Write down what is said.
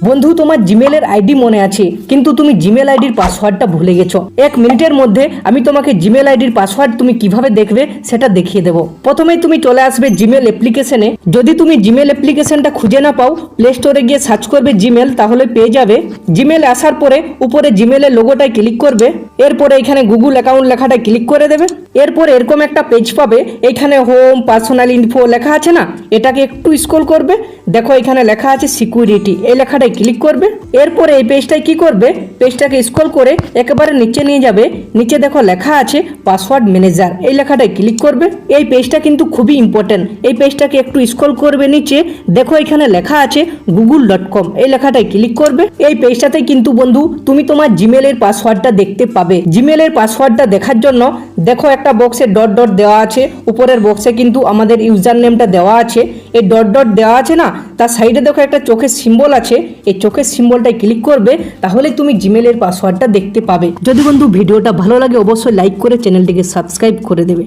বন্ধু, তোমার জিমেলের আইডি মনে আছে, কিন্তু তুমি জিমেল আইডির পাসওয়ার্ডটা ভুলে গেছো। 1 মিনিটের মধ্যে আমি তোমাকে জিমেল আইডির পাসওয়ার্ড তুমি কিভাবে দেখবে সেটা দেখিয়ে দেবো। প্রথমেই তুমি চলে আসবে জিমেল অ্যাপ্লিকেশনে। যদি তুমি জিমেল অ্যাপ্লিকেশনটা খুঁজে না পাও, প্লে স্টোরে গিয়ে সার্চ করবে জিমেল, তাহলে পেয়ে যাবে। জিমেল আসার পরে উপরে জিমেলের লোগোটায় ক্লিক করবে, এরপরে এখানে গুগল অ্যাকাউন্ট লেখাটায় ক্লিক করে দেবে। এরপর এরকম একটা পেজ পাবে, এখানে হোম পার্সোনাল ইনফো লেখা আছে না, এটাকে একটু স্ক্রল করবে। দেখো এখানে লেখা আছে সিকিউরিটি, এই লেখাটায় ক্লিক করবে। এরপরে এই পেজটায় কি করবে, পেজটাকে স্ক্রল করে একেবারে নিচে নিয়ে যাবে। নিচে দেখো লেখা আছে পাসওয়ার্ড ম্যানেজার, এই লেখাটায় ক্লিক করবে। এই পেজটা কিন্তু খুবই ইম্পর্টেন্ট, এই পেজটাকে একটু স্ক্রল করবে নিচে। দেখো এখানে লেখা আছে google.com, এই লেখাটায় ক্লিক করবে। এই পেজটাতে কিন্তু বন্ধু তুমি তোমার জিমেলের পাসওয়ার্ডটা দেখতে পাবে। জিমেলের পাসওয়ার্ডটা দেখার জন্য দেখো একটা বক্সে ডট ডট দেওয়া আছে, উপরের বক্সে কিন্তু আমাদের ইউজার নেমটা দেওয়া আছে। এই ডট ডট দেওয়া আছে না, তার সাইডে দেখো একটা চোখের সিম্বল আছে, এই চোখের সিম্বলটায় ক্লিক করবে, তাহলে তুমি জিমেলের পাসওয়ার্ডটা দেখতে পাবে। যদি বন্ধু ভিডিওটা ভালো লাগে অবশ্যই লাইক করে চ্যানেলটিকে সাবস্ক্রাইব করে দেবে।